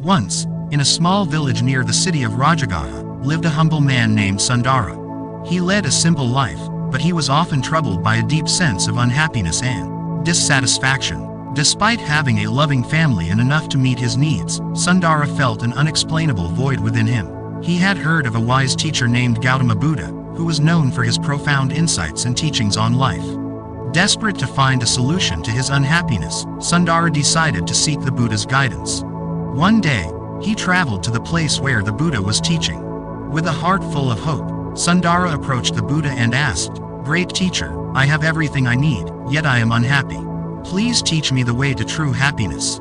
Once, in a small village near the city of Rajagaha, lived a humble man named Sundara. He led a simple life, but he was often troubled by a deep sense of unhappiness and dissatisfaction. Despite having a loving family and enough to meet his needs, Sundara felt an unexplainable void within him. He had heard of a wise teacher named Gautama Buddha, who was known for his profound insights and teachings on life. Desperate to find a solution to his unhappiness, Sundara decided to seek the Buddha's guidance. One day, he traveled to the place where the Buddha was teaching. With a heart full of hope, Sundara approached the Buddha and asked, "Great teacher, I have everything I need, yet I am unhappy. Please teach me the way to true happiness."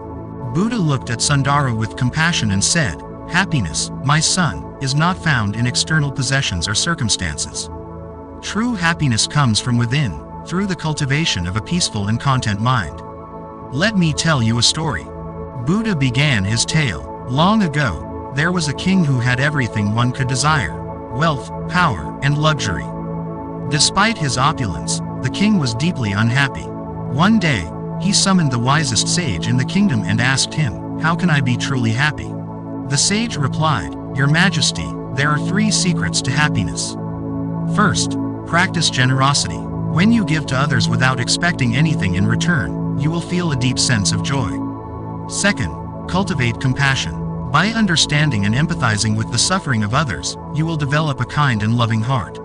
Buddha looked at Sundara with compassion and said, "Happiness, my son, is not found in external possessions or circumstances. True happiness comes from within, through the cultivation of a peaceful and content mind. Let me tell you a story." Buddha began his tale. Long ago, there was a king who had everything one could desire: wealth, power, and luxury. Despite his opulence, the king was deeply unhappy. One day, he summoned the wisest sage in the kingdom and asked him, "How can I be truly happy?" The sage replied, "Your Majesty, there are 3 secrets to happiness. First, practice generosity. When you give to others without expecting anything in return, you will feel a deep sense of joy. Second, cultivate compassion. By understanding and empathizing with the suffering of others, you will develop a kind and loving heart.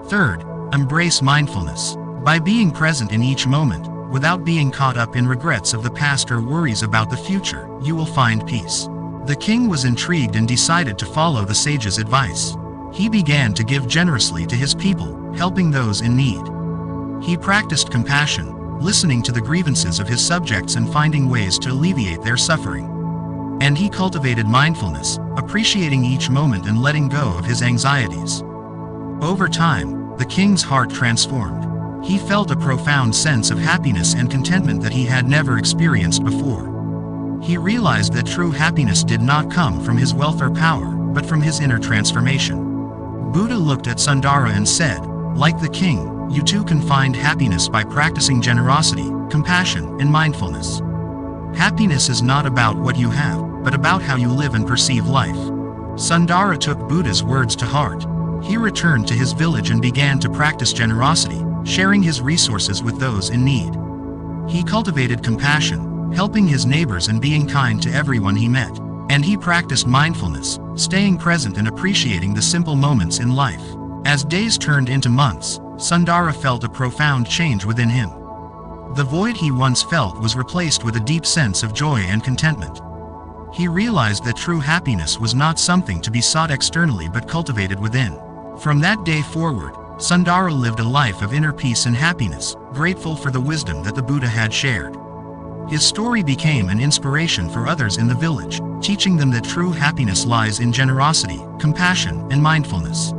Third, embrace mindfulness. By being present in each moment, without being caught up in regrets of the past or worries about the future, you will find peace." The king was intrigued and decided to follow the sage's advice. He began to give generously to his people, helping those in need. He practiced compassion, listening to the grievances of his subjects and finding ways to alleviate their suffering. And he cultivated mindfulness, appreciating each moment and letting go of his anxieties. Over time, the king's heart transformed. He felt a profound sense of happiness and contentment that he had never experienced before. He realized that true happiness did not come from his wealth or power, but from his inner transformation. Buddha looked at Sundara and said, "Like the king, you too can find happiness by practicing generosity, compassion, and mindfulness. Happiness is not about what you have, but about how you live and perceive life." Sundara took Buddha's words to heart. He returned to his village and began to practice generosity, sharing his resources with those in need. He cultivated compassion, helping his neighbors and being kind to everyone he met. And he practiced mindfulness, staying present and appreciating the simple moments in life. As days turned into months, Sundara felt a profound change within him. The void he once felt was replaced with a deep sense of joy and contentment. He realized that true happiness was not something to be sought externally but cultivated within. From that day forward, Sundara lived a life of inner peace and happiness, grateful for the wisdom that the Buddha had shared. His story became an inspiration for others in the village, teaching them that true happiness lies in generosity, compassion, and mindfulness.